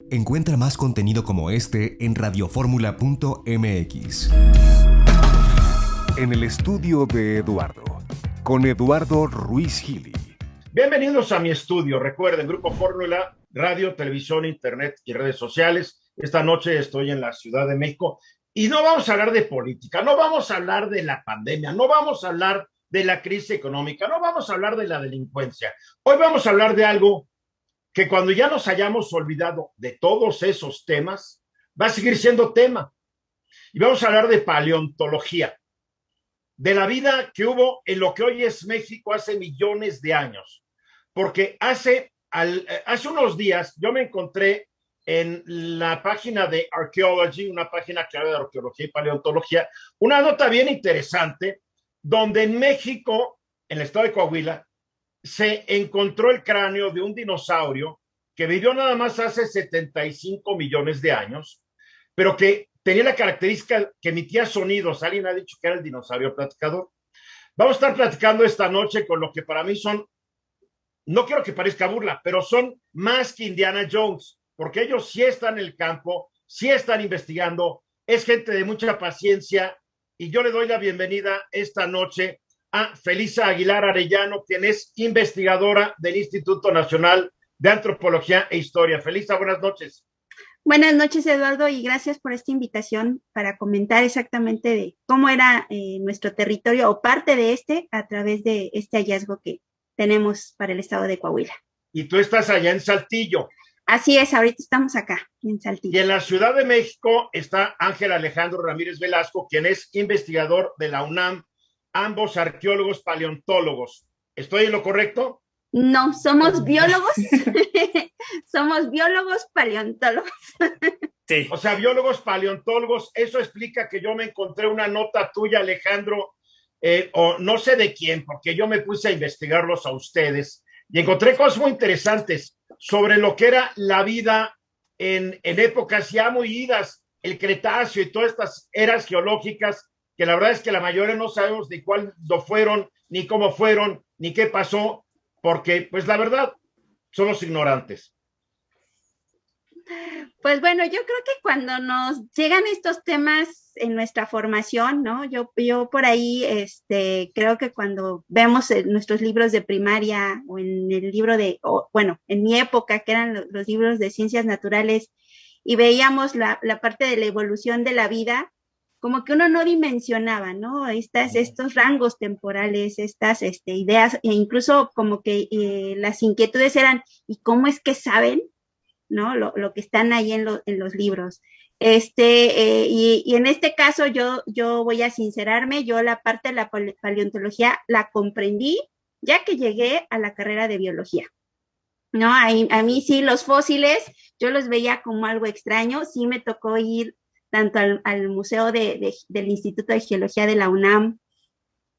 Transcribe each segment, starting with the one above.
Encuentra más contenido como este en radioformula.mx. En el estudio de Eduardo, con Eduardo Ruiz Gili. Bienvenidos a mi estudio. Recuerden, Grupo Fórmula, radio, televisión, internet y redes sociales. Esta noche estoy en la Ciudad de México y no vamos a hablar de política, no vamos a hablar de la pandemia, no vamos a hablar de la crisis económica, no vamos a hablar de la delincuencia. Hoy vamos a hablar de algo que cuando ya nos hayamos olvidado de todos esos temas, va a seguir siendo tema. Y vamos a hablar de paleontología, de la vida que hubo en lo que hoy es México hace millones de años. Porque hace unos días yo me encontré en la página de Archaeology, una página que habla de arqueología y paleontología, una nota bien interesante, donde en México, en el estado de Coahuila, se encontró el cráneo de un dinosaurio que vivió nada más hace 75 millones de años, pero que tenía la característica que emitía sonidos. Alguien ha dicho que era el dinosaurio platicador. Vamos a estar platicando esta noche con lo que para mí son, no quiero que parezca burla, pero son más que Indiana Jones, porque ellos sí están en el campo, sí están investigando, es gente de mucha paciencia, y yo le doy la bienvenida esta noche a Felisa Aguilar Arellano, quien es investigadora del Instituto Nacional de Antropología e Historia. Felisa, buenas noches. Buenas noches, Eduardo, y gracias por esta invitación para comentar exactamente de cómo era nuestro territorio o parte de este a través de este hallazgo que tenemos para el estado de Coahuila. Y tú estás allá en Saltillo. Así es, ahorita estamos acá, en Saltillo. Y en la Ciudad de México está Ángel Alejandro Ramírez Velasco, quien es investigador de la UNAM, ambos arqueólogos paleontólogos. ¿Estoy en lo correcto? No, somos biólogos, somos biólogos paleontólogos. Sí. O sea, biólogos paleontólogos, eso explica que yo me encontré una nota tuya, Alejandro, o no sé de quién, porque yo me puse a investigarlos a ustedes y encontré cosas muy interesantes sobre lo que era la vida en épocas ya muy idas, el Cretáceo y todas estas eras geológicas, que la verdad es que la mayoría no sabemos de cuándo fueron, ni cómo fueron, ni qué pasó, porque pues la verdad somos ignorantes. Pues bueno, yo creo que cuando nos llegan estos temas en nuestra formación, ¿no? Yo por ahí, creo que cuando vemos nuestros libros de primaria o en el libro en mi época, que eran los libros de ciencias naturales, y veíamos la parte de la evolución de la vida, como que uno no dimensionaba, ¿no? Estos rangos temporales, estas ideas, e incluso como que las inquietudes eran, ¿y cómo es que saben? ¿No? Lo que están ahí en los libros. Y en este caso yo voy a sincerarme, yo la parte de la paleontología la comprendí ya que llegué a la carrera de biología. ¿No? A mí sí los fósiles, yo los veía como algo extraño, sí me tocó ir tanto al Museo del Instituto de Geología de la UNAM,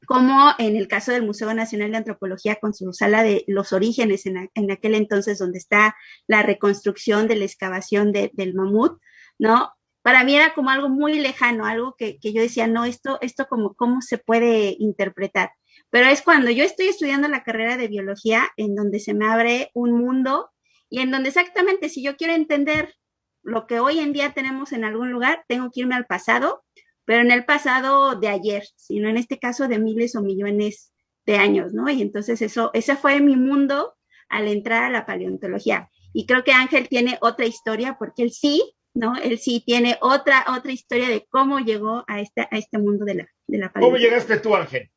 como en el caso del Museo Nacional de Antropología con su sala de los orígenes en aquel entonces donde está la reconstrucción de la excavación del mamut, ¿no? Para mí era como algo muy lejano, algo que yo decía, no, esto como cómo se puede interpretar. Pero es cuando yo estoy estudiando la carrera de biología en donde se me abre un mundo y en donde exactamente si yo quiero entender lo que hoy en día tenemos en algún lugar, tengo que irme al pasado, pero en el pasado de ayer, sino en este caso de miles o millones de años, ¿no? Y entonces ese fue mi mundo al entrar a la paleontología. Y creo que Ángel tiene otra historia, porque él sí, ¿no? Él sí tiene otra historia de cómo llegó a este mundo de la paleontología. ¿Cómo llegaste tú, Ángel?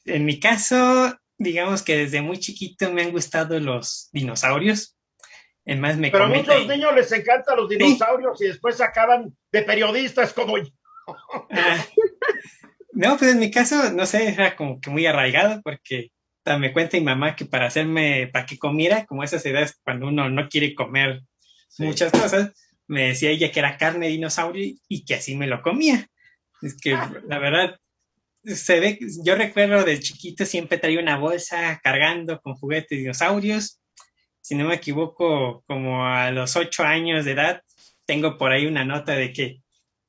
En mi caso, digamos que desde muy chiquito me han gustado los dinosaurios. Además pero a muchos niños les encantan los dinosaurios, ¿sí? Y después acaban de periodistas como yo. No, pues en mi caso, no sé, era como que muy arraigado porque me cuenta mi mamá que para que comiera, como esas edades cuando uno no quiere comer muchas cosas, me decía ella que era carne de dinosaurio y que así me lo comía. Es que la verdad, se ve, yo recuerdo de chiquito siempre traía una bolsa cargando con juguetes de dinosaurios. Si no me equivoco, como a los 8 años de edad, tengo por ahí una nota de que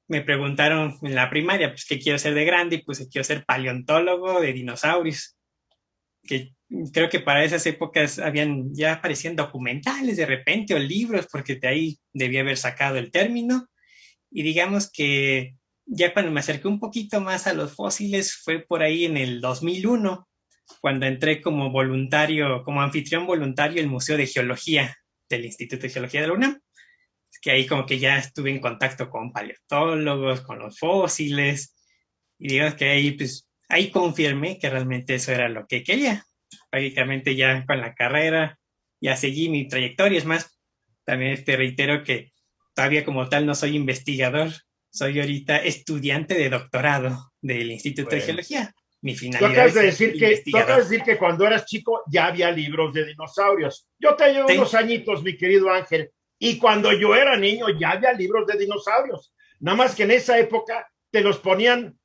me preguntaron en la primaria, pues, ¿qué quiero ser de grande? Y pues quiero ser paleontólogo de dinosaurios. que creo que para esas épocas ya aparecían documentales de repente o libros, porque de ahí debía haber sacado el término. Y digamos que ya cuando me acerqué un poquito más a los fósiles fue por ahí en el 2001, cuando entré como voluntario, como anfitrión voluntario al Museo de Geología del Instituto de Geología de la UNAM, que ahí como que ya estuve en contacto con paleontólogos, con los fósiles, y digamos que ahí pues ahí confirmé que realmente eso era lo que quería. Prácticamente ya con la carrera ya seguí mi trayectoria. Es más, también te reitero que todavía como tal no soy investigador, soy ahorita estudiante de doctorado del Instituto de Geología. Mi finalidad es ser tú acabas de decir que cuando eras chico ya había libros de dinosaurios. Yo te llevo unos añitos, mi querido Ángel, y cuando yo era niño ya había libros de dinosaurios. Nada más que en esa época te los ponían,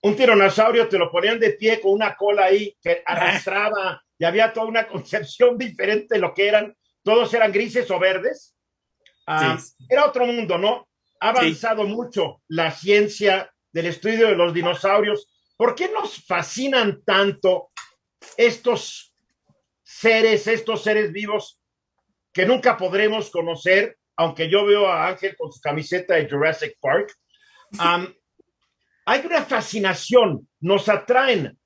un tiranosaurio te lo ponían de pie con una cola ahí que arrastraba, y había toda una concepción diferente de lo que eran. Todos eran grises o verdes. Era otro mundo, ¿no? Ha avanzado mucho la ciencia del estudio de los dinosaurios. ¿Por qué nos fascinan tanto estos seres vivos que nunca podremos conocer? Aunque yo veo a Ángel con su camiseta de Jurassic Park, hay una fascinación, nos atraen.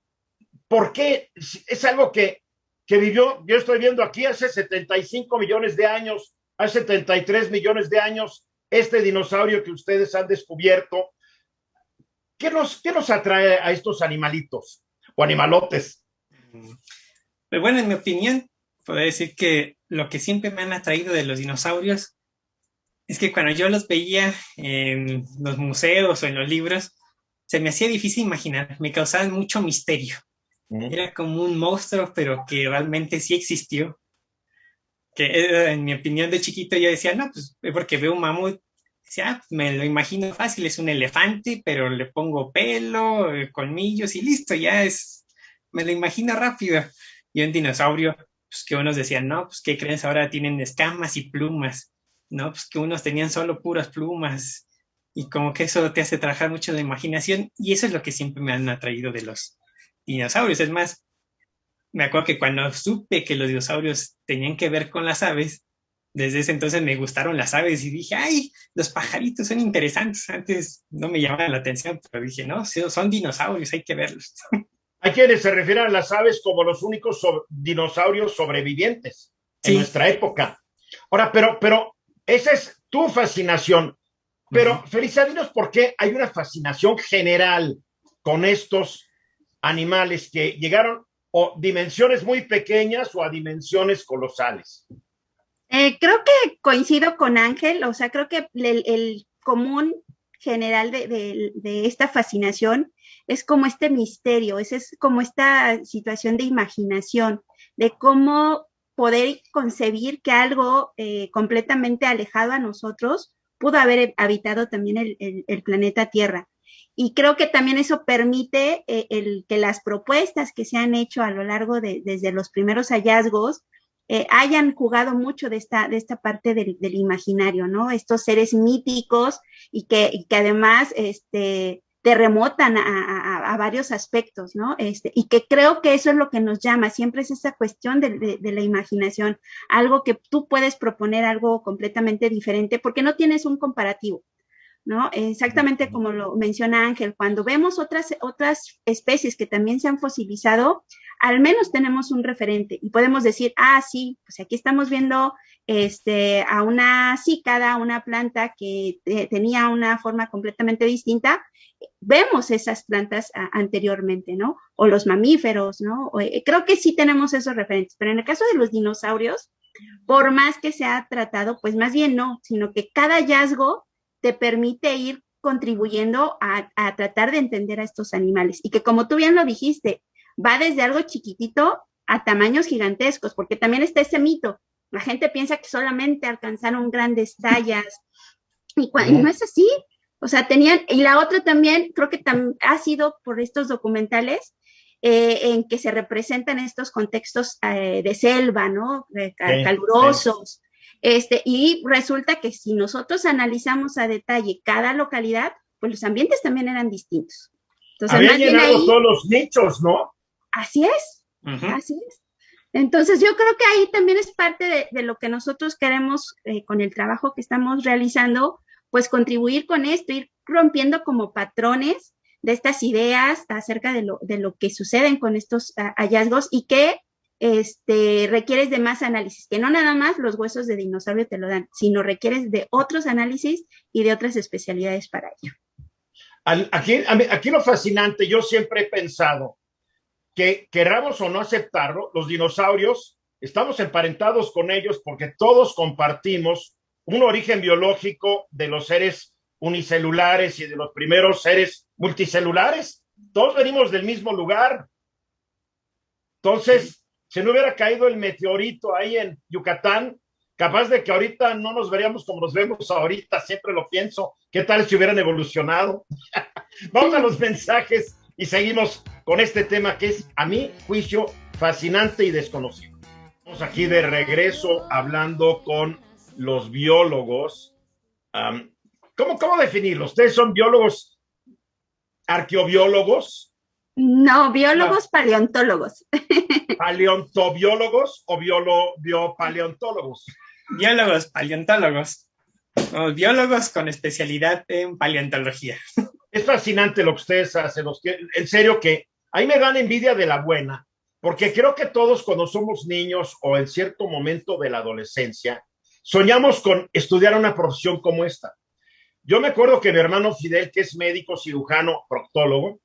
¿Por qué? Es algo que vivió, yo estoy viendo aquí hace 75 millones de años, hace 73 millones de años, este dinosaurio que ustedes han descubierto. ¿Qué nos atrae a estos animalitos o animalotes? Pues bueno, en mi opinión, puedo decir que lo que siempre me han atraído de los dinosaurios es que cuando yo los veía en los museos o en los libros, se me hacía difícil imaginar, me causaban mucho misterio. Era como un monstruo, pero que realmente sí existió. Que en mi opinión de chiquito yo decía, no, pues porque veo un mamut, decía, me lo imagino fácil, es un elefante, pero le pongo pelo, colmillos y listo, me lo imagino rápido. Y un dinosaurio, pues que unos decían, no, pues ¿qué crees? Ahora tienen escamas y plumas, no, pues que unos tenían solo puras plumas, y como que eso te hace trabajar mucho la imaginación, y eso es lo que siempre me han atraído de los dinosaurios. Es más, me acuerdo que cuando supe que los dinosaurios tenían que ver con las aves, desde ese entonces me gustaron las aves y dije, ay, los pajaritos son interesantes. Antes no me llamaban la atención, pero dije, no, son dinosaurios, hay que verlos. Hay quienes se refieren a las aves como los únicos dinosaurios sobrevivientes en nuestra época. Ahora, pero esa es tu fascinación. Pero, Felisa, dinos por qué hay una fascinación general con estos animales que llegaron o dimensiones muy pequeñas o a dimensiones colosales. Creo que coincido con Ángel, o sea, creo que el común general de esta fascinación es como este misterio, es como esta situación de imaginación, de cómo poder concebir que algo completamente alejado a nosotros pudo haber habitado también el planeta Tierra. Y creo que también eso permite que las propuestas que se han hecho a lo largo desde los primeros hallazgos hayan jugado mucho de esta parte del imaginario, ¿no? Estos seres míticos y que además te remotan a varios aspectos, ¿no? Y que creo que eso es lo que nos llama, siempre es esa cuestión de la imaginación, algo que tú puedes proponer algo completamente diferente porque no tienes un comparativo, ¿no? Exactamente como lo menciona Ángel, cuando vemos otras especies que también se han fosilizado, al menos tenemos un referente y podemos decir, sí, pues aquí estamos viendo a una cícada, una planta que tenía una forma completamente distinta. Vemos esas plantas anteriormente, ¿no? O los mamíferos, ¿no? Creo que sí tenemos esos referentes, pero en el caso de los dinosaurios, por más que se ha tratado, pues más bien no, sino que cada hallazgo te permite ir contribuyendo a tratar de entender a estos animales. Y que como tú bien lo dijiste, va desde algo chiquitito a tamaños gigantescos, porque también está ese mito. La gente piensa que solamente alcanzaron grandes tallas, y no es así. O sea, y la otra también, creo que ha sido por estos documentales, en que se representan estos contextos de selva, ¿no? Calurosos. Y resulta que si nosotros analizamos a detalle cada localidad, pues los ambientes también eran distintos. Entonces, habían llenado todos los nichos, ¿no? así es, Ujú. así es. Entonces yo creo que ahí también es parte de lo que nosotros queremos con el trabajo que estamos realizando, pues contribuir con esto, ir rompiendo como patrones de estas ideas acerca de lo que suceden con estos hallazgos y que requieres de más análisis, que no nada más los huesos de dinosaurio te lo dan, sino requieres de otros análisis y de otras especialidades para ello. Aquí lo fascinante, yo siempre he pensado que queramos o no aceptarlo, los dinosaurios estamos emparentados con ellos porque todos compartimos un origen biológico de los seres unicelulares y de los primeros seres multicelulares. Todos venimos del mismo lugar. Entonces, si no hubiera caído el meteorito ahí en Yucatán, capaz de que ahorita no nos veríamos como nos vemos ahorita, siempre lo pienso. ¿Qué tal si hubieran evolucionado? Vamos a los mensajes y seguimos con este tema que es, a mi juicio, fascinante y desconocido. Estamos aquí de regreso hablando con los biólogos. ¿Cómo definirlos? ¿Ustedes son biólogos, arqueobiólogos? No, biólogos paleontólogos. ¿Paleontobiólogos o biopaleontólogos? Biólogos, paleontólogos. O biólogos con especialidad en paleontología. Es fascinante lo que ustedes hacen. En serio que ahí me dan envidia de la buena, porque creo que todos cuando somos niños o en cierto momento de la adolescencia, soñamos con estudiar una profesión como esta. Yo me acuerdo que mi hermano Fidel, que es médico, cirujano, proctólogo,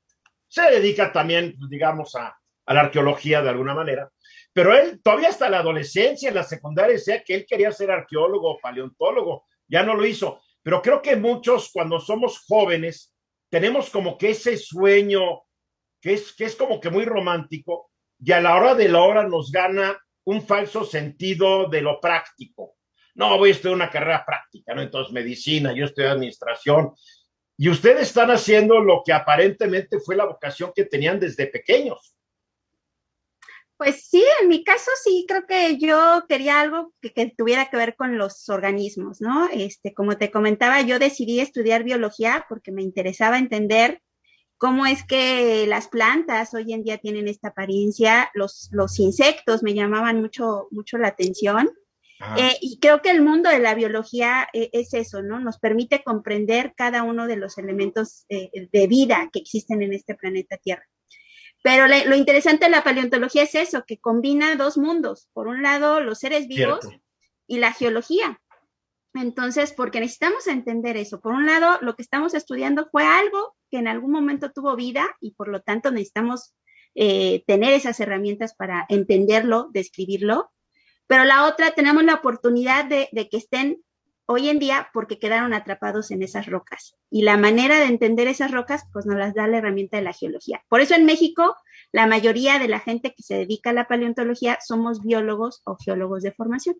se dedica también, digamos, a la arqueología de alguna manera, pero él todavía hasta la adolescencia, en la secundaria, decía que él quería ser arqueólogo o paleontólogo, ya no lo hizo, pero creo que muchos cuando somos jóvenes tenemos como que ese sueño que es como que muy romántico y a la hora de la hora nos gana un falso sentido de lo práctico. No, voy a estudiar una carrera práctica, ¿no? Entonces medicina, yo estudié administración, y ustedes están haciendo lo que aparentemente fue la vocación que tenían desde pequeños. Pues sí, en mi caso sí, creo que yo quería algo que tuviera que ver con los organismos, ¿no? Como te comentaba, yo decidí estudiar biología porque me interesaba entender cómo es que las plantas hoy en día tienen esta apariencia, los insectos me llamaban mucho la atención. Y creo que el mundo de la biología es eso, ¿no? Nos permite comprender cada uno de los elementos de vida que existen en este planeta Tierra. Pero lo interesante de la paleontología es eso, que combina dos mundos. Por un lado, los seres vivos y la geología. Entonces, porque necesitamos entender eso. Por un lado, lo que estamos estudiando fue algo que en algún momento tuvo vida y por lo tanto necesitamos tener esas herramientas para entenderlo, describirlo. Pero la otra, tenemos la oportunidad de que estén hoy en día porque quedaron atrapados en esas rocas. Y la manera de entender esas rocas, pues nos las da la herramienta de la geología. Por eso en México, la mayoría de la gente que se dedica a la paleontología somos biólogos o geólogos de formación.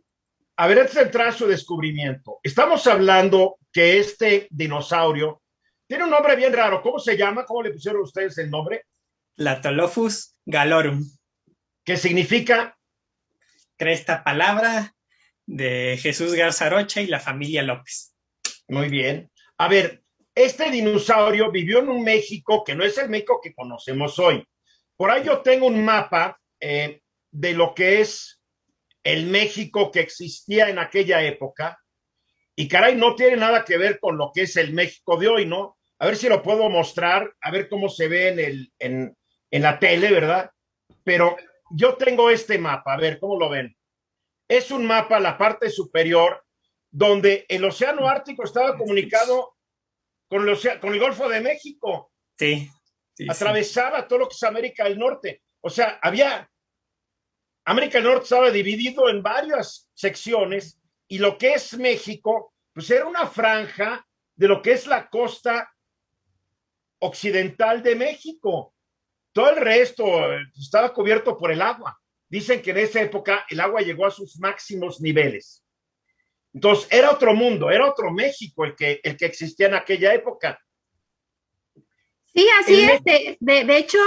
A ver, este es el trazo de descubrimiento. Estamos hablando que este dinosaurio tiene un nombre bien raro. ¿Cómo se llama? ¿Cómo le pusieron ustedes el nombre? Latolophus galorum. ¿Qué significa? Cresta palabra de Jesús Garza Rocha y la familia López. Muy bien. A ver, este dinosaurio vivió en un México que no es el México que conocemos hoy. Por ahí yo tengo un mapa de lo que es el México que existía en aquella época y caray, no tiene nada que ver con lo que es el México de hoy, ¿no? A ver si lo puedo mostrar, a ver cómo se ve en la tele, ¿verdad? Pero yo tengo este mapa, a ver, ¿cómo lo ven? Es un mapa, la parte superior, donde el Océano Ártico estaba comunicado con el Golfo de México. Sí. Atravesaba todo lo que es América del Norte. O sea, América del Norte estaba dividido en varias secciones y lo que es México, pues era una franja de lo que es la costa occidental de México. Todo el resto estaba cubierto por el agua. Dicen que en esa época el agua llegó a sus máximos niveles. Entonces, era otro mundo, era otro México el que existía en aquella época. Sí, así es. De hecho,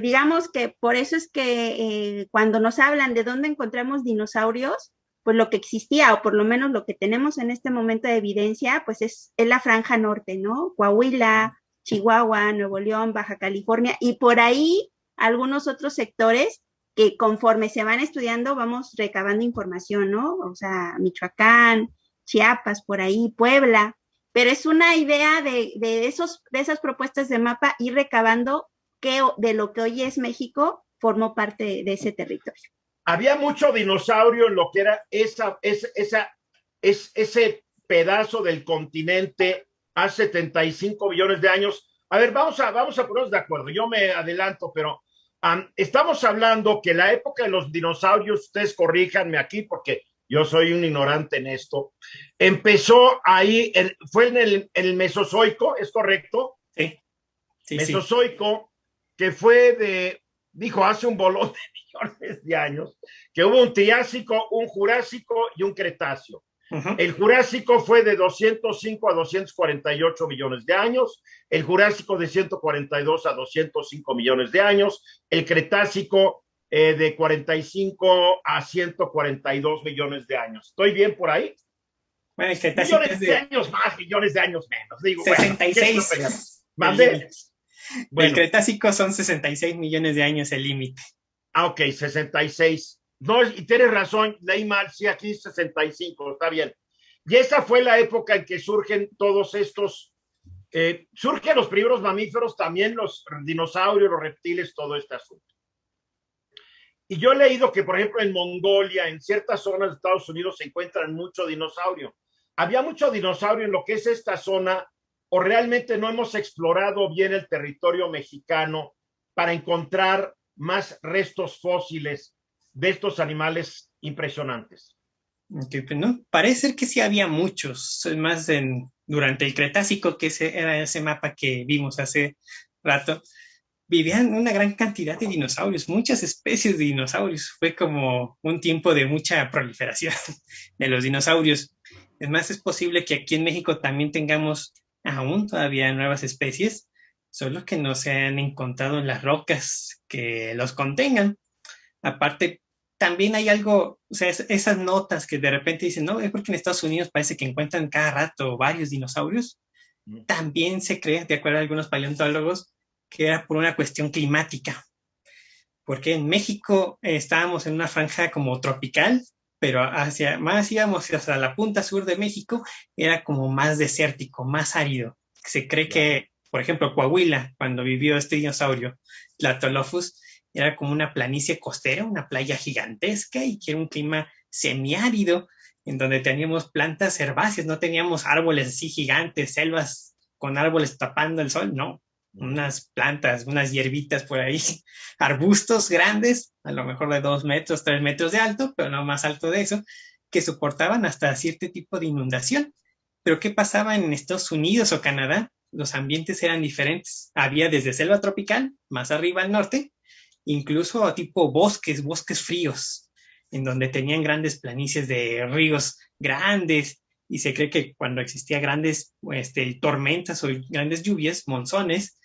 digamos que por eso es que cuando nos hablan de dónde encontramos dinosaurios, pues lo que existía, o por lo menos lo que tenemos en este momento de evidencia, pues es la franja norte, ¿no? Coahuila, Chihuahua, Nuevo León, Baja California, y por ahí algunos otros sectores que conforme se van estudiando vamos recabando información, ¿no? O sea, Michoacán, Chiapas, por ahí, Puebla, pero es una idea de esas propuestas de mapa ir recabando que de lo que hoy es México formó parte de ese territorio. Había mucho dinosaurio en lo que era ese pedazo del continente hace 75 billones de años. A ver, vamos a ponernos de acuerdo. Yo me adelanto, pero estamos hablando que la época de los dinosaurios, ustedes corríjanme aquí porque yo soy un ignorante en esto, empezó ahí, fue en el Mesozoico, ¿es correcto? Sí. Mesozoico, que fue dijo hace un bolón de millones de años, que hubo un Triásico, un Jurásico y un Cretáceo. Uh-huh. El Jurásico fue de 205 a 248 millones de años, el Jurásico de 142 a 205 millones de años, el Cretácico de 45 a 142 millones de años. ¿Estoy bien por ahí? Bueno, el Cretácico millones de años más, millones de años menos. Digo, 66. Bueno, bueno. El Cretácico son 66 millones de años el límite. Ok, 66. No, y tienes razón, leí mal, sí, aquí 65, está bien. Y esa fue la época en que surgen todos estos, surgen los primeros mamíferos, también los dinosaurios, los reptiles, todo este asunto. Y yo he leído que, por ejemplo, en Mongolia, en ciertas zonas de Estados Unidos, se encuentran mucho dinosaurio. Había mucho dinosaurio en lo que es esta zona, o realmente no hemos explorado bien el territorio mexicano para encontrar más restos fósiles de estos animales impresionantes. Okay, pues no, parece ser que sí había muchos, más durante el Cretácico, que era ese mapa que vimos hace rato, vivían una gran cantidad de dinosaurios, muchas especies de dinosaurios. Fue como un tiempo de mucha proliferación de los dinosaurios. Es más, es posible que aquí en México también tengamos aún todavía nuevas especies, solo que no se han encontrado en las rocas que los contengan. Aparte, también hay algo, o sea, esas notas que de repente dicen, no, es porque en Estados Unidos parece que encuentran cada rato varios dinosaurios. También se cree, de acuerdo a algunos paleontólogos, que era por una cuestión climática. Porque en México estábamos en una franja como tropical, pero más íbamos hacia la punta sur de México, era como más desértico, más árido. Se cree que, por ejemplo, Coahuila, cuando vivió este dinosaurio, Tlatolophus, era como una planicie costera, una playa gigantesca y que era un clima semiárido, en donde teníamos plantas herbáceas, no teníamos árboles así gigantes, selvas con árboles tapando el sol, no. Unas plantas, unas hierbitas por ahí, arbustos grandes, a lo mejor de 2 metros, 3 metros de alto, pero no más alto de eso, que soportaban hasta cierto tipo de inundación. Pero ¿qué pasaba en Estados Unidos o Canadá? Los ambientes eran diferentes. Había desde selva tropical, más arriba al norte, incluso tipo bosques fríos, en donde tenían grandes planicies de ríos grandes, y se cree que cuando existían grandes tormentas o grandes lluvias, monzones,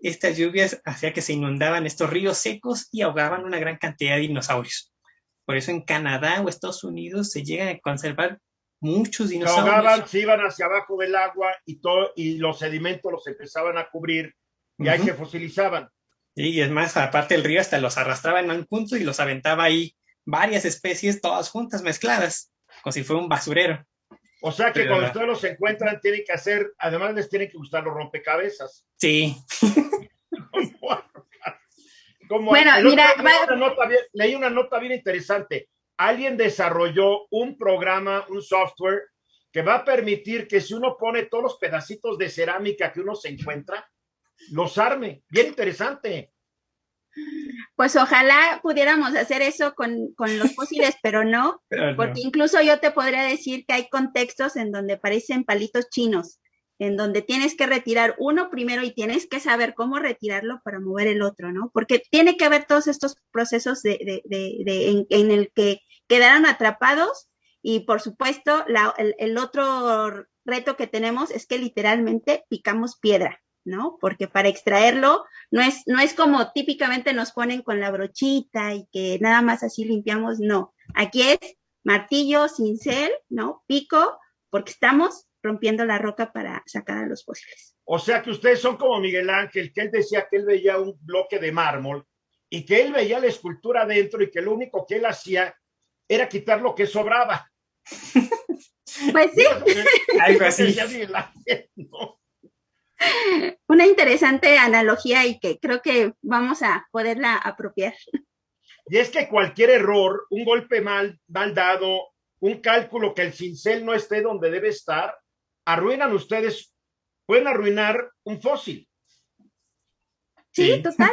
estas lluvias hacían que se inundaban estos ríos secos y ahogaban una gran cantidad de dinosaurios. Por eso en Canadá o Estados Unidos se llegan a conservar muchos dinosaurios. Se ahogaban, se iban hacia abajo del agua y los sedimentos los empezaban a cubrir y ahí se fosilizaban. Y es más, aparte el río hasta los arrastraba en un punto y los aventaba ahí varias especies todas juntas, mezcladas, como si fuera un basurero. O sea que cuando ustedes los encuentran, tienen que hacer, además les tienen que gustar los rompecabezas. Sí. Bueno, mira, leí una nota bien interesante. Alguien desarrolló un programa, un software, que va a permitir que si uno pone todos los pedacitos de cerámica que uno se encuentra, los arme. Bien interesante. Pues ojalá pudiéramos hacer eso con los fósiles, pero no, porque incluso yo te podría decir que hay contextos en donde parecen palitos chinos, en donde tienes que retirar uno primero y tienes que saber cómo retirarlo para mover el otro, ¿no? Porque tiene que haber todos estos procesos en el que quedaron atrapados y, por supuesto, el otro reto que tenemos es que literalmente picamos piedra, ¿no? Porque para extraerlo no es como típicamente nos ponen con la brochita y que nada más así limpiamos, no. Aquí es martillo, cincel, ¿no? Pico, porque estamos rompiendo la roca para sacar a los fósiles. O sea que ustedes son como Miguel Ángel, que él decía que él veía un bloque de mármol y que él veía la escultura adentro y que lo único que él hacía era quitar lo que sobraba. Pues sí. Algo así. ¿No? Una interesante analogía y que creo que vamos a poderla apropiar. Y es que cualquier error, un golpe mal dado, un cálculo que el cincel no esté donde debe estar, pueden arruinar un fósil. Sí, total.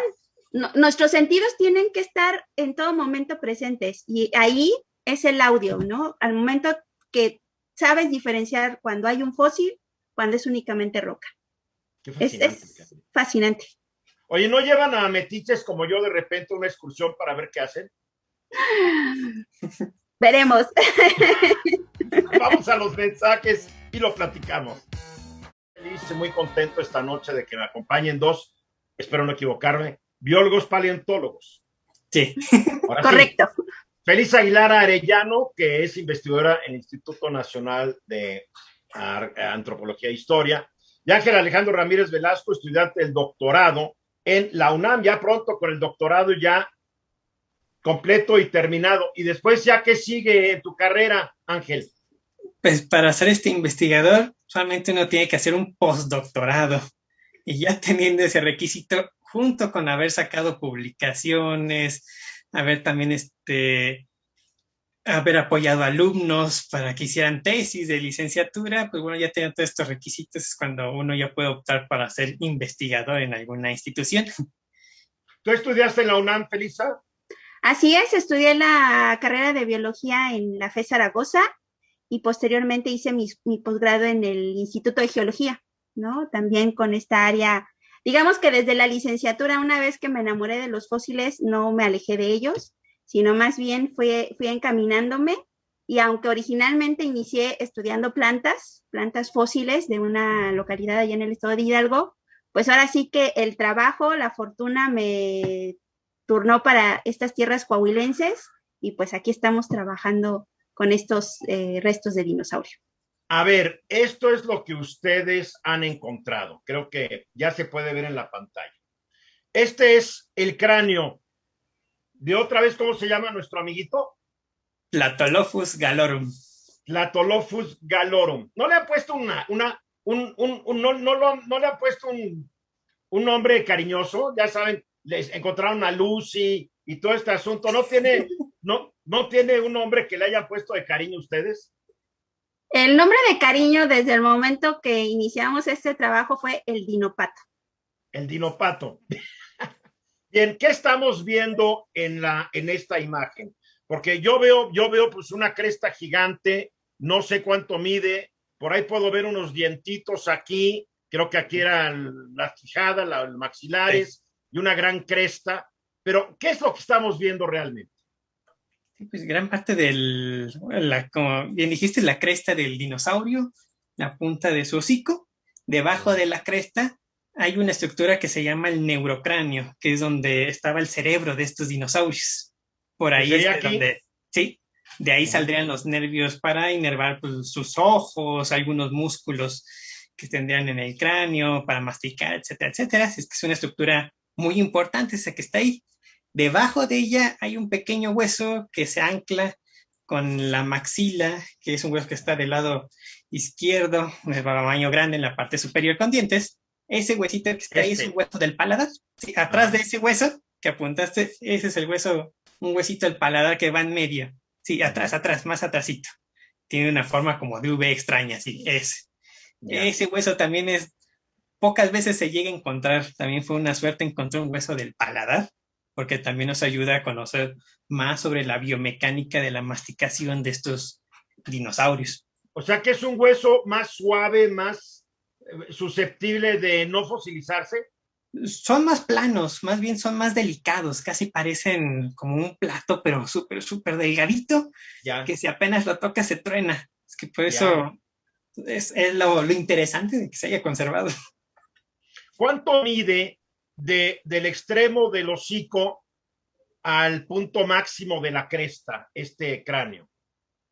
Nuestros sentidos tienen que estar en todo momento presentes y ahí es el audio, ¿no? Al momento que sabes diferenciar cuando hay un fósil, cuando es únicamente roca. Qué fascinante. Es fascinante. Oye, ¿no llevan a metiches como yo de repente a una excursión para ver qué hacen? Veremos. Vamos a los mensajes y lo platicamos. Feliz y muy contento esta noche de que me acompañen dos, espero no equivocarme, biólogos paleontólogos. Sí. Ahora correcto. Sí. Feliz Aguilar Arellano, que es investigadora en el Instituto Nacional de Antropología e Historia, y Ángel Alejandro Ramírez Velasco, estudiante del doctorado en la UNAM, ya pronto con el doctorado ya completo y terminado. Y después, ¿ya qué sigue en tu carrera, Ángel? Pues para ser investigador, solamente uno tiene que hacer un postdoctorado. Y ya teniendo ese requisito, junto con haber sacado publicaciones, haber también haber apoyado alumnos para que hicieran tesis de licenciatura, pues bueno, ya teniendo todos estos requisitos es cuando uno ya puede optar para ser investigador en alguna institución. ¿Tú estudiaste en la UNAM, Felisa? Así es, estudié la carrera de biología en la FES Zaragoza y posteriormente hice mi posgrado en el Instituto de Geología, ¿no? También con esta área, digamos que desde la licenciatura, una vez que me enamoré de los fósiles, no me alejé de ellos, sino más bien fui encaminándome y aunque originalmente inicié estudiando plantas fósiles de una localidad allá en el estado de Hidalgo, pues ahora sí que el trabajo, la fortuna me turnó para estas tierras coahuilenses y pues aquí estamos trabajando con estos restos de dinosaurio. A ver, esto es lo que ustedes han encontrado. Creo que ya se puede ver en la pantalla. Este es el cráneo de otra vez, ¿cómo se llama nuestro amiguito? Platolophus galorum. Platolophus galorum. No le han puesto no le han puesto un nombre cariñoso, ya saben, les encontraron a Lucy y todo este asunto. ¿No tiene un nombre que le hayan puesto de cariño ustedes? El nombre de cariño desde el momento que iniciamos este trabajo fue el dinopato. El dinopato. Bien, ¿qué estamos viendo en esta imagen? Porque yo veo pues una cresta gigante, no sé cuánto mide, por ahí puedo ver unos dientitos aquí, creo que aquí eran las quijadas, los maxilares, sí, y una gran cresta, pero ¿qué es lo que estamos viendo realmente? Sí, pues gran parte como bien dijiste, la cresta del dinosaurio, la punta de su hocico, debajo de la cresta hay una estructura que se llama el neurocráneo, que es donde estaba el cerebro de estos dinosaurios. Por ahí es donde, sí, de ahí saldrían los nervios para inervar pues, sus ojos, algunos músculos que tendrían en el cráneo para masticar, etcétera, etcétera. Es que es una estructura muy importante esa que está ahí. Debajo de ella hay un pequeño hueso que se ancla con la maxila, que es un hueso que está del lado izquierdo, de tamaño grande en la parte superior con dientes. Ese huesito que está ahí es un hueso del paladar. Sí, atrás de ese hueso que apuntaste, ese es el hueso, un huesito del paladar que va en medio. Sí, atrás, más atrásito. Tiene una forma como de V extraña, sí, ese. Yeah. Ese hueso también pocas veces se llega a encontrar. También fue una suerte encontrar un hueso del paladar, porque también nos ayuda a conocer más sobre la biomecánica de la masticación de estos dinosaurios. O sea que es un hueso más suave, más susceptible de no fosilizarse. Son más planos, más bien son más delicados, casi parecen como un plato, pero súper delgadito, ya, que si apenas lo toca se truena. Es que por eso es lo interesante de que se haya conservado. ¿Cuánto mide del extremo del hocico al punto máximo de la cresta, este cráneo?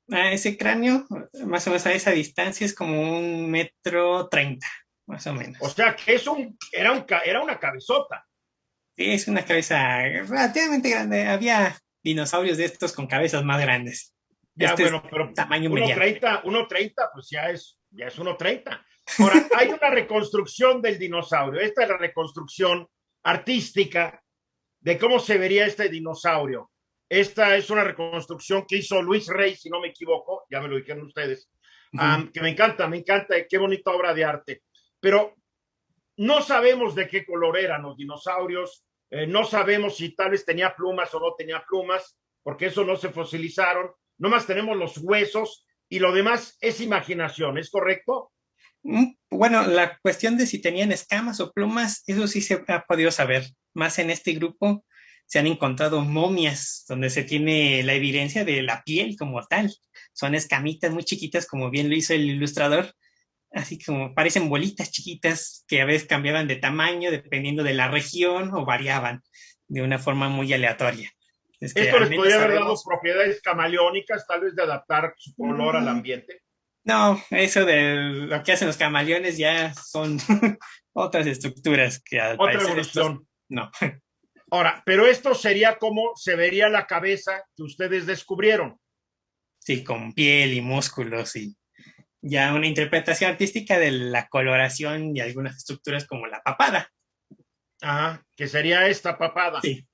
Ese cráneo, más o menos a esa distancia, es como 1,30 metros, más o menos. O sea, que era una cabezota. Es una cabeza relativamente grande. Había dinosaurios de estos con cabezas más grandes. Ya, Este es bueno, pero tamaño mediano. 1.30, pues ya es 1.30. Ahora, hay una reconstrucción del dinosaurio. Esta es la reconstrucción artística de cómo se vería este dinosaurio. Esta es una reconstrucción que hizo Luis Rey, si no me equivoco, ya me lo dijeron ustedes, que me encanta, qué bonita obra de arte. Pero no sabemos de qué color eran los dinosaurios, no sabemos si tal vez tenía plumas o no tenía plumas, porque eso no se fosilizaron. Nomás tenemos los huesos y lo demás es imaginación, ¿es correcto? Bueno, la cuestión de si tenían escamas o plumas, eso sí se ha podido saber. Más en este grupo se han encontrado momias donde se tiene la evidencia de la piel como tal. Son escamitas muy chiquitas, como bien lo hizo el ilustrador, así como parecen bolitas chiquitas que a veces cambiaban de tamaño dependiendo de la región o variaban de una forma muy aleatoria. Esto les podría haber dado propiedades camaleónicas, tal vez de adaptar su color al ambiente. No, eso de lo que hacen los camaleones ya son otras estructuras que al Otra parecer evolución. no. Ahora, pero esto sería como se vería la cabeza que ustedes descubrieron. Sí, con piel y músculos y ya una interpretación artística de la coloración y algunas estructuras como la papada. Ajá, que sería esta papada. Sí.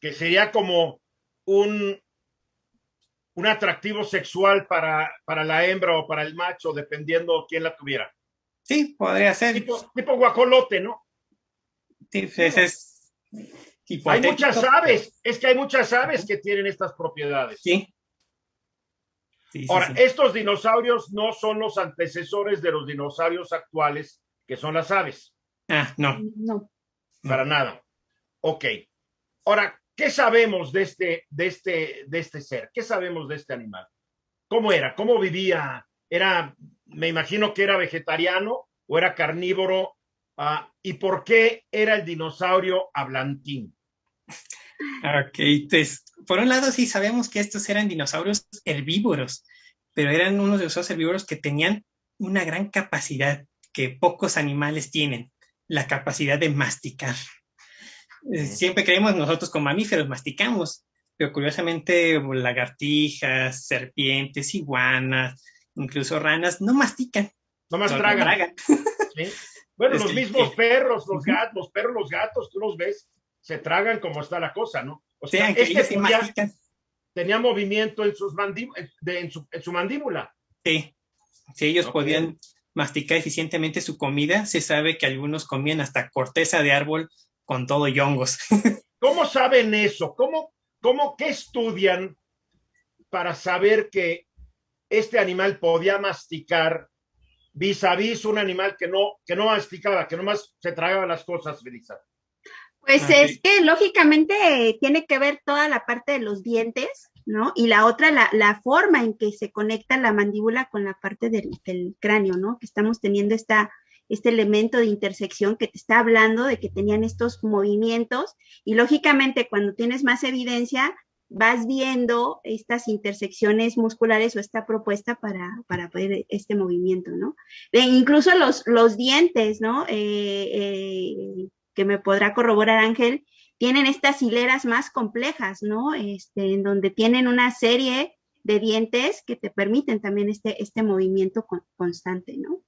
Que sería como un atractivo sexual para la hembra o para el macho, dependiendo quién la tuviera. Sí, podría ser. Tipo guajolote, ¿no? Sí, ese es hay muchas aves, es que hay muchas aves que tienen estas propiedades. Sí. Ahora, estos dinosaurios no son los antecesores de los dinosaurios actuales, que son las aves. No. Para nada. Ok. Ahora, ¿qué sabemos de este ser? ¿Qué sabemos de este animal? ¿Cómo era? ¿Cómo vivía? Me imagino que era vegetariano o era carnívoro. ¿Y por qué era el dinosaurio hablantín? Ok, pues por un lado sí sabemos que estos eran dinosaurios herbívoros, pero eran unos de esos herbívoros que tenían una gran capacidad que pocos animales tienen, la capacidad de masticar. Siempre creemos nosotros como mamíferos masticamos, pero curiosamente lagartijas, serpientes, iguanas, incluso ranas no mastican. No más tragan. ¿Sí? Bueno, los mismos perros, los gatos, tú los ves, se tragan como está la cosa, ¿no? O sea, tenía movimiento en su mandíbula. Sí, si ellos podían masticar eficientemente su comida, se sabe que algunos comían hasta corteza de árbol con todo y hongos. ¿Cómo saben eso? ¿Qué estudian para saber que este animal podía masticar vis a vis un animal que no masticaba, que nomás se tragaba las cosas, Melissa? Pues es que lógicamente tiene que ver toda la parte de los dientes, ¿no? Y la otra, la forma en que se conecta la mandíbula con la parte del cráneo, ¿no? Que estamos teniendo este elemento de intersección que te está hablando de que tenían estos movimientos y lógicamente cuando tienes más evidencia vas viendo estas intersecciones musculares o esta propuesta para poder este movimiento, ¿no? Incluso los dientes, ¿no? Que me podrá corroborar Ángel, tienen estas hileras más complejas, ¿no? En donde tienen una serie de dientes que te permiten también este movimiento constante, ¿no?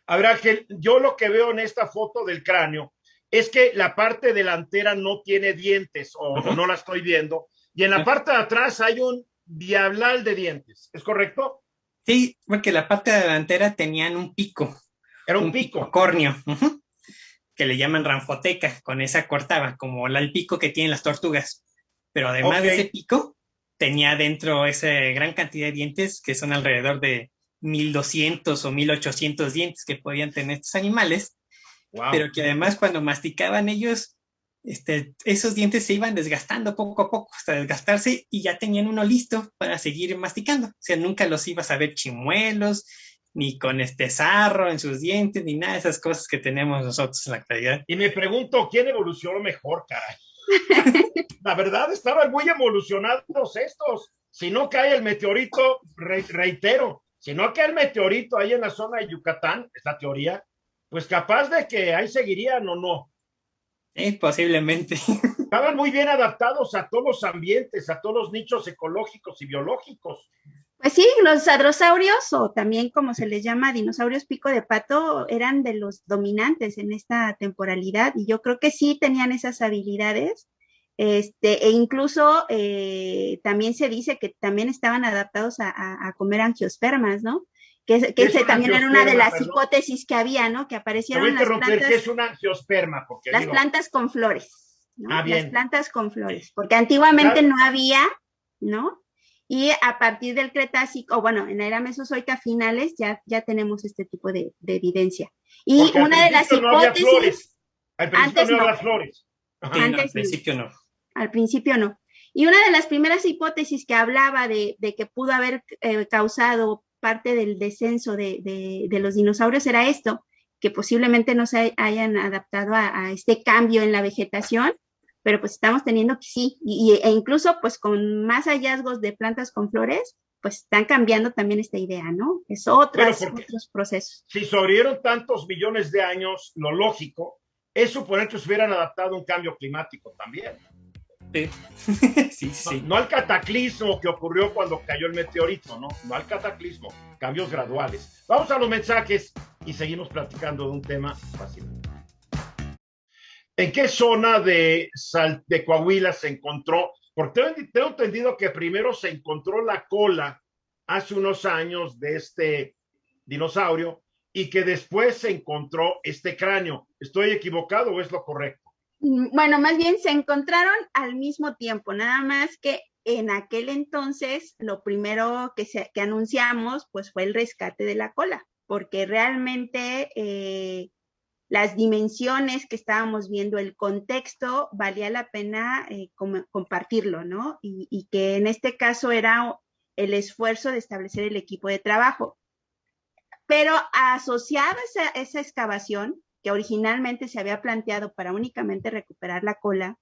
A ver, Ángel, yo lo que veo en esta foto del cráneo es que la parte delantera no tiene dientes o no la estoy viendo y en la parte de atrás hay un diablal de dientes, ¿es correcto? Sí, porque la parte delantera tenían un pico. Era un pico. Córneo, que le llaman ranfoteca, con esa cortaba, como el pico que tienen las tortugas. Pero además de ese pico, tenía dentro esa gran cantidad de dientes, que son alrededor de 1,200 o 1,800 dientes que podían tener estos animales, pero que además cuando masticaban ellos, esos dientes se iban desgastando poco a poco hasta desgastarse y ya tenían uno listo para seguir masticando. O sea, nunca los ibas a ver chimuelos, ni con sarro en sus dientes, ni nada de esas cosas que tenemos nosotros en la actualidad. Y me pregunto, ¿quién evolucionó mejor, caray? La verdad, estaban muy evolucionados estos. Si no cae el meteorito, reitero, si no cae el meteorito ahí en la zona de Yucatán, es la teoría, pues capaz de que ahí seguirían o no. Posiblemente. Estaban muy bien adaptados a todos los ambientes, a todos los nichos ecológicos y biológicos. Pues sí, los hadrosaurios, o también como se les llama, dinosaurios pico de pato, eran de los dominantes en esta temporalidad, y yo creo que sí tenían esas habilidades, e incluso también se dice que también estaban adaptados a comer angiospermas, ¿no? Que también era una de las hipótesis que había, ¿no? Que aparecieron las plantas. ¿Qué es una angiosperma? Porque las plantas con flores, ¿no? Bien. Las plantas con flores, porque antiguamente no había, ¿no? Y a partir del Cretácico, o bueno, en la era Mesozoica finales, ya tenemos este tipo de evidencia. Y porque una de las hipótesis... Al principio no había flores. Al principio no. Al principio no. Y una de las primeras hipótesis que hablaba de que pudo haber causado parte del descenso de los dinosaurios era esto, que posiblemente no se hayan adaptado a este cambio en la vegetación, pero pues estamos teniendo que sí, e incluso pues con más hallazgos de plantas con flores, pues están cambiando también esta idea, ¿no? Es otros procesos. Si sobrevivieron tantos millones de años, lo lógico es suponer que se hubieran adaptado a un cambio climático también. Sí. Sí. No al cataclismo que ocurrió cuando cayó el meteorito, ¿no? No al cataclismo, cambios graduales. Vamos a los mensajes y seguimos platicando de un tema fascinante. ¿En qué zona de Coahuila se encontró? Porque tengo entendido que primero se encontró la cola hace unos años de este dinosaurio y que después se encontró este cráneo. ¿Estoy equivocado o es lo correcto? Bueno, más bien se encontraron al mismo tiempo, nada más que en aquel entonces lo primero que anunciamos pues fue el rescate de la cola, porque realmente las dimensiones que estábamos viendo, el contexto, valía la pena compartirlo, ¿no? Y que en este caso era el esfuerzo de establecer el equipo de trabajo. Pero asociado a esa excavación, que originalmente se había planteado para únicamente recuperar la cola,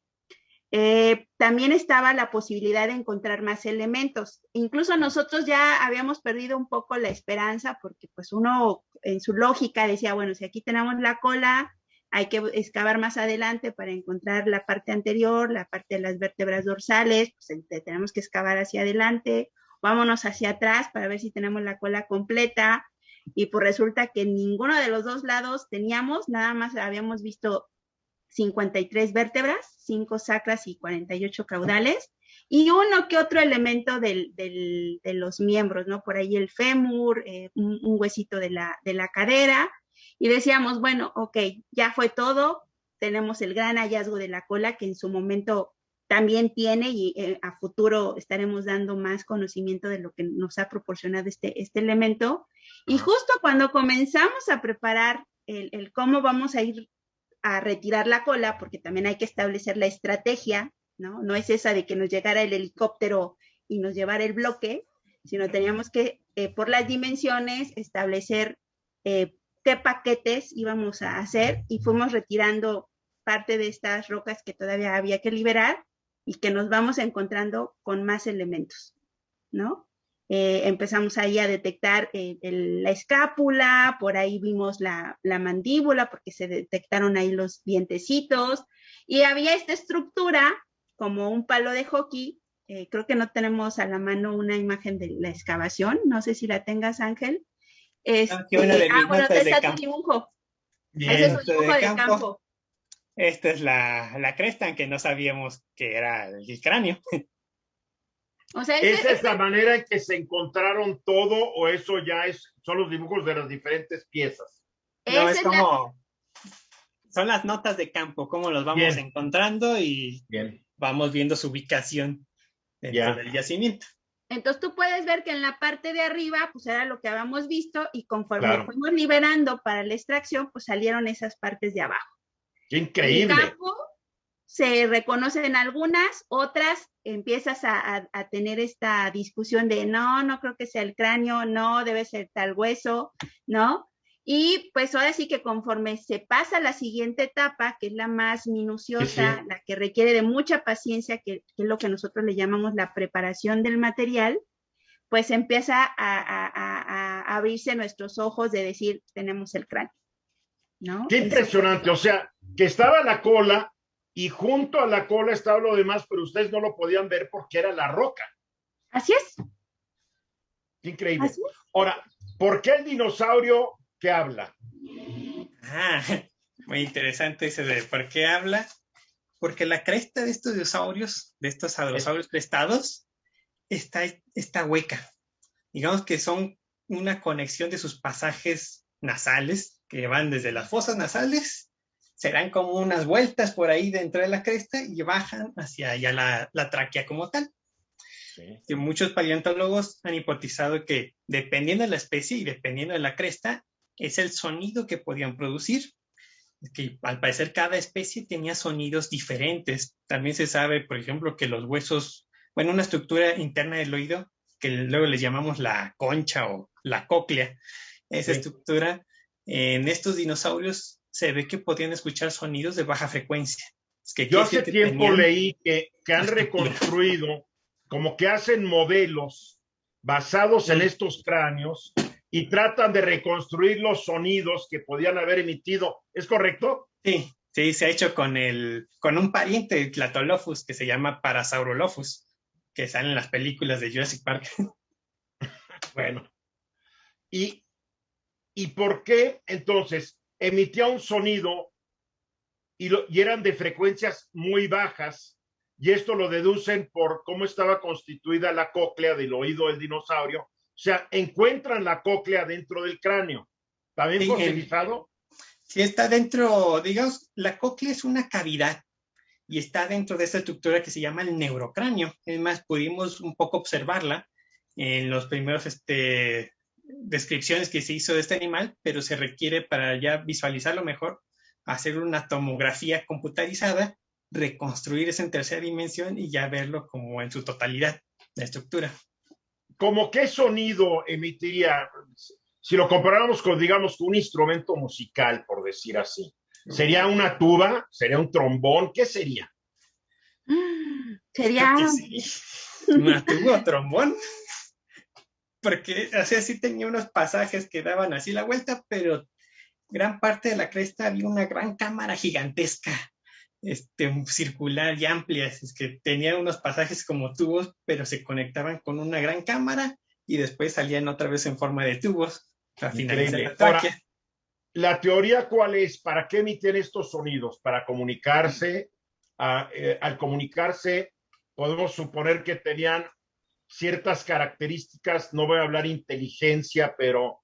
también estaba la posibilidad de encontrar más elementos. Incluso nosotros ya habíamos perdido un poco la esperanza porque pues uno en su lógica decía, bueno, si aquí tenemos la cola, hay que excavar más adelante para encontrar la parte anterior, la parte de las vértebras dorsales, pues tenemos que excavar hacia adelante, vámonos hacia atrás para ver si tenemos la cola completa. Y pues resulta que en ninguno de los dos lados teníamos, nada más habíamos visto 53 vértebras, 5 sacras y 48 caudales, y uno que otro elemento de los miembros, ¿no? Por ahí el fémur, un huesito de la cadera, y decíamos, bueno, ok, ya fue todo, tenemos el gran hallazgo de la cola que en su momento también tiene, y a futuro estaremos dando más conocimiento de lo que nos ha proporcionado este elemento. Y justo cuando comenzamos a preparar el cómo vamos a ir a retirar la cola, porque también hay que establecer la estrategia, ¿no? No es esa de que nos llegara el helicóptero y nos llevara el bloque, sino teníamos que, por las dimensiones, establecer qué paquetes íbamos a hacer, y fuimos retirando parte de estas rocas que todavía había que liberar y que nos vamos encontrando con más elementos, ¿no? Empezamos ahí a detectar la escápula, por ahí vimos la mandíbula, porque se detectaron ahí los dientecitos, y había esta estructura como un palo de hockey. Creo que no tenemos a la mano una imagen de la excavación, no sé si la tengas, Ángel. Bueno, está tu dibujo. Bien, ese es un dibujo de campo. Esta es la cresta, aunque no sabíamos que era el cráneo. O sea, ¿Esa es la manera en que se encontraron todo o eso ya son los dibujos de las diferentes piezas? No, es como... Son las notas de campo, cómo los vamos encontrando y vamos viendo su ubicación dentro del yacimiento. Entonces tú puedes ver que en la parte de arriba pues era lo que habíamos visto, y conforme fuimos liberando para la extracción, pues salieron esas partes de abajo. ¡Qué increíble! En el campo se reconocen algunas, otras empiezas a tener esta discusión de no creo que sea el cráneo, no, debe ser tal hueso, ¿no? Y pues ahora sí que conforme se pasa a la siguiente etapa, que es la más minuciosa, la que requiere de mucha paciencia, que es lo que nosotros le llamamos la preparación del material, pues empieza a abrirse nuestros ojos de decir, tenemos el cráneo, ¿no? ¡Qué impresionante! O sea, que estaba la cola, y junto a la cola estaba lo demás, pero ustedes no lo podían ver porque era la roca. Así es. Increíble. Así es. Ahora, ¿por qué el dinosaurio que habla? Ah, muy interesante ese de por qué habla. Porque la cresta de estos dinosaurios, de estos hadrosaurios crestados, está hueca. Digamos que son una conexión de sus pasajes nasales, que van desde las fosas nasales, se dan como unas vueltas por ahí dentro de la cresta y bajan hacia allá la tráquea como tal. Sí. Y muchos paleontólogos han hipotizado que dependiendo de la especie y dependiendo de la cresta, es el sonido que podían producir. Es que al parecer cada especie tenía sonidos diferentes. También se sabe, por ejemplo, que los huesos, bueno, una estructura interna del oído, que luego les llamamos la concha o la cóclea, esa estructura, en estos dinosaurios se ve que podían escuchar sonidos de baja frecuencia. Es que yo hace tiempo leí que han reconstruido, como que hacen modelos basados en estos cráneos y tratan de reconstruir los sonidos que podían haber emitido. ¿Es correcto? Sí, se ha hecho con un pariente de Tlatolophus que se llama Parasaurolophus, que sale en las películas de Jurassic Park. Bueno. ¿Y por qué entonces emitía un sonido y eran de frecuencias muy bajas? Y esto lo deducen por cómo estaba constituida la cóclea del oído del dinosaurio. O sea, encuentran la cóclea dentro del cráneo. ¿También fosilizado? Sí, está dentro, digamos, la cóclea es una cavidad y está dentro de esta estructura que se llama el neurocráneo. Es más, pudimos un poco observarla en los primeros descripciones que se hizo de este animal, pero se requiere para ya visualizarlo mejor, hacer una tomografía computarizada, reconstruir eso en tercera dimensión y ya verlo como en su totalidad, la estructura. ¿Cómo qué sonido emitiría? Si lo comparáramos con, digamos, un instrumento musical, por decir así. ¿Sería una tuba? ¿Sería un trombón? ¿Qué sería? Sería una tuba o trombón. Porque sí tenía unos pasajes que daban así la vuelta, pero gran parte de la cresta había una gran cámara gigantesca, circular y amplia. Es que tenía unos pasajes como tubos, pero se conectaban con una gran cámara y después salían otra vez en forma de tubos para finalizar la tráquea. Ahora, ¿la teoría cuál es? ¿Para qué emiten estos sonidos? ¿Para comunicarse? Al comunicarse, podemos suponer que tenían ciertas características, no voy a hablar inteligencia, pero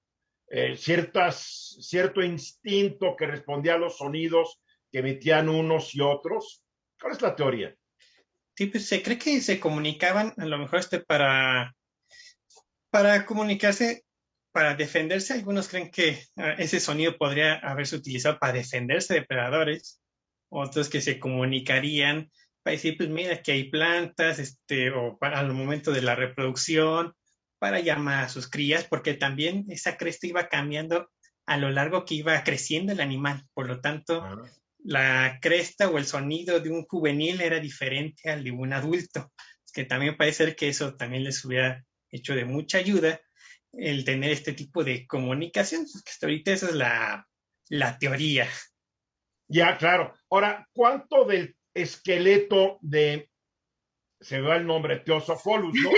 cierto instinto que respondía a los sonidos que emitían unos y otros. ¿Cuál es la teoría? Sí, pues se cree que se comunicaban, a lo mejor para comunicarse, para defenderse. Algunos creen que ese sonido podría haberse utilizado para defenderse de depredadores, otros que se comunicarían para decir, pues mira, que hay plantas, o para el momento de la reproducción, para llamar a sus crías, porque también esa cresta iba cambiando a lo largo que iba creciendo el animal. Por lo tanto, la cresta o el sonido de un juvenil era diferente al de un adulto. Es que también parece ser que eso también les hubiera hecho de mucha ayuda el tener este tipo de comunicación. Que hasta ahorita esa es la teoría. Ya, claro. Ahora, ¿cuánto del esqueleto se me va el nombre, Teosopholus, ¿no?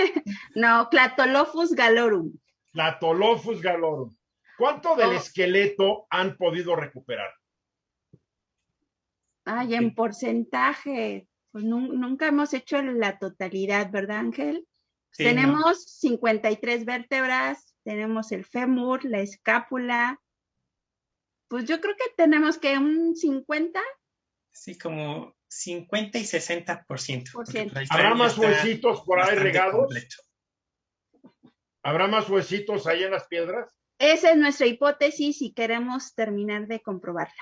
No, Tlatolophus galorum. Tlatolophus galorum. ¿Cuánto del esqueleto han podido recuperar? Ay, en porcentaje, pues nunca hemos hecho la totalidad, ¿verdad, Ángel? Sí, tenemos 53 vértebras, tenemos el fémur, la escápula. Pues yo creo que tenemos que un 50. Sí, como 50 y 60%. ¿Habrá más huesitos por ahí regados? Completo. ¿Habrá más huesitos ahí en las piedras? Esa es nuestra hipótesis y queremos terminar de comprobarla.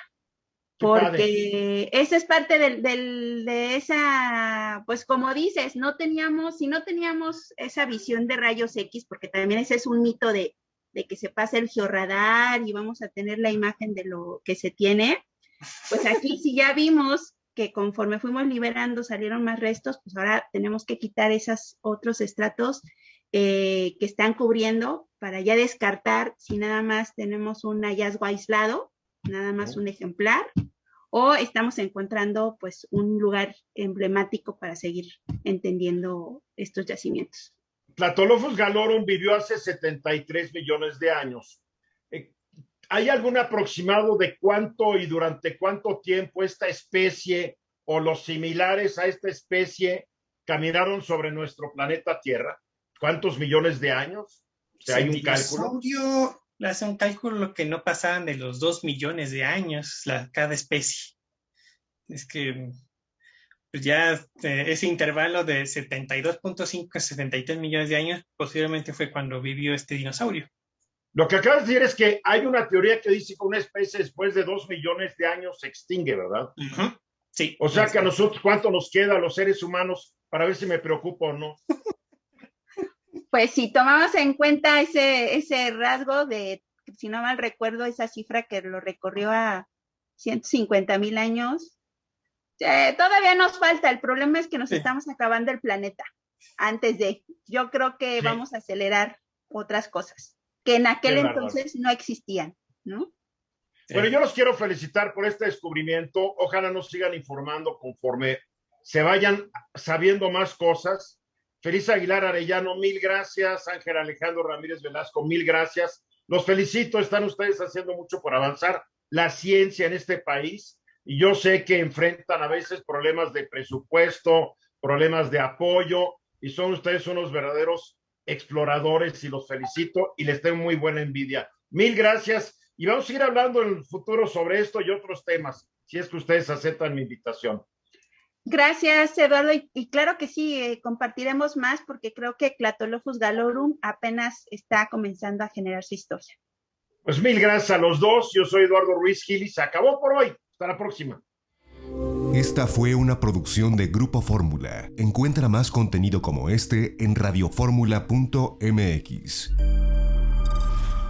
Porque esa es parte de esa, pues como dices, si no teníamos esa visión de rayos X, porque también ese es un mito de que se pasa el georradar y vamos a tener la imagen de lo que se tiene, pues aquí sí ya vimos que conforme fuimos liberando salieron más restos, pues ahora tenemos que quitar esos otros estratos que están cubriendo para ya descartar si nada más tenemos un hallazgo aislado, nada más un ejemplar, o estamos encontrando pues un lugar emblemático para seguir entendiendo estos yacimientos. Tlatolofos galorum vivió hace 73 millones de años. ¿Hay algún aproximado de cuánto y durante cuánto tiempo esta especie o los similares a esta especie caminaron sobre nuestro planeta Tierra? ¿Cuántos millones de años? O sea, ¿hay un cálculo? Hace un cálculo que no pasaban de los 2 millones de años cada especie. Es que pues ya ese intervalo de 72.5 a 73 millones de años posiblemente fue cuando vivió este dinosaurio. Lo que acabas de decir es que hay una teoría que dice que una especie después de 2 millones de años se extingue, ¿verdad? Uh-huh. Sí. O sea que a nosotros, ¿cuánto nos queda a los seres humanos para ver si me preocupo o no? Pues si tomamos en cuenta ese rasgo de, si no mal recuerdo, esa cifra que lo recorrió a 150,000 años, todavía nos falta. El problema es que nos estamos acabando el planeta antes de. Yo creo que vamos a acelerar otras cosas que en aquel entonces no existían, ¿no? Bueno, yo los quiero felicitar por este descubrimiento. Ojalá nos sigan informando conforme se vayan sabiendo más cosas. Feliz Aguilar Arellano, 1000 gracias. Ángel Alejandro Ramírez Velasco, 1000 gracias. Los felicito, están ustedes haciendo mucho por avanzar la ciencia en este país. Y yo sé que enfrentan a veces problemas de presupuesto, problemas de apoyo, y son ustedes unos verdaderos exploradores y los felicito y les tengo muy buena envidia. 1000 gracias y vamos a seguir hablando en el futuro sobre esto y otros temas, si es que ustedes aceptan mi invitación. Gracias, Eduardo, y claro que sí, compartiremos más porque creo que Tlatolofos galorum apenas está comenzando a generar su historia. Pues 1000 gracias a los dos, yo soy Eduardo Ruiz Gil y se acabó por hoy, hasta la próxima. Esta fue una producción de Grupo Fórmula. Encuentra más contenido como este en radioformula.mx.